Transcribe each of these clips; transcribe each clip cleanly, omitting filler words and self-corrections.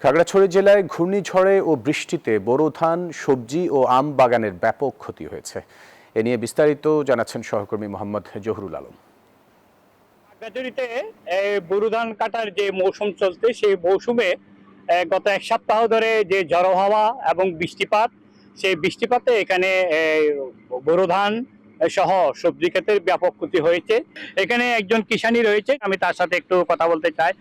খাগড়াছড়ি জেলায় ঘূর্ণিঝড়ে ও বৃষ্টিতে বোরো ধান, সবজি ও আম বাগানের ব্যাপক ক্ষতি হয়েছে। এ নিয়ে বিস্তারিত জানাচ্ছেন সহকর্মী মোহাম্মদ জহুরুল আলম। খাগড়াছড়িতে বোরো ধান কাটার যে মৌসুম চলছে সেই মৌসুমে গত এক সপ্তাহ ধরে যে ঝড়ো হাওয়া এবং বৃষ্টিপাত, সেই বৃষ্টিপাতে এখানে বোরো ধান সহ সবজি ক্ষেতের ব্যাপক ক্ষতি হয়েছে। এখানে একজন কিষানী রয়েছে, আমি তার সাথে একটু কথা বলতে চাই।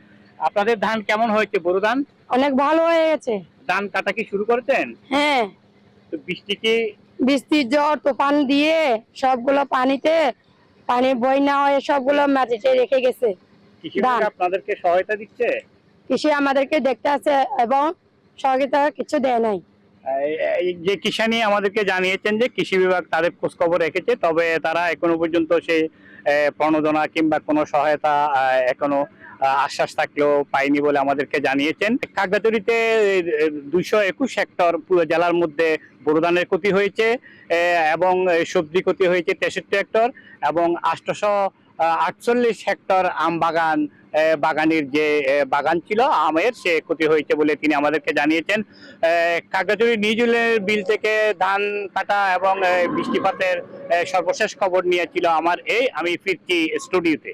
আপনাদের ধান কেমন হয়েছে? বোরো ধান অনেক ভালো হয়ে গেছে। ধান কাটা কি শুরু করেছেন? হ্যাঁ, তো বৃষ্টি কি? বৃষ্টির ঝড় তুফান দিয়ে সবগুলো পানি বই না হয়ে সবগুলো মাটিতে রেখে গেছে। কৃষি ধান আপনাদেরকে সহায়তা দিচ্ছে? কৃষি আমাদেরকে দেখতে আছে এবং সহযোগিতা কিছু দেয় নাই। এই যে কিষানী আমাদেরকে জানিয়েছেন যে কৃষি বিভাগ তাদের খোঁজ খবর রেখেছে, তবে তারা এখনো পর্যন্ত সেই প্রণোদনা কিংবা কোনো সহায়তা এখনো আশ্বাস থাকলেও পাইনি বলে আমাদেরকে জানিয়েছেন। খাগড়াছড়িতে 221 হেক্টর পুরো জেলার মধ্যে বোরো ধানের ক্ষতি হয়েছে এবং সবজি ক্ষতি হয়েছে 63 হেক্টর এবং 848 হেক্টর আম বাগানের যে বাগান ছিল আমের, সে ক্ষতি হয়েছে বলে তিনি আমাদেরকে জানিয়েছেন। খাগড়াছড়ি নিউজিল্যান্ড বিল থেকে ধান কাটা এবং বৃষ্টিপাতের সর্বশেষ খবর নিয়েছিল আমি ফিরছি স্টুডিওতে।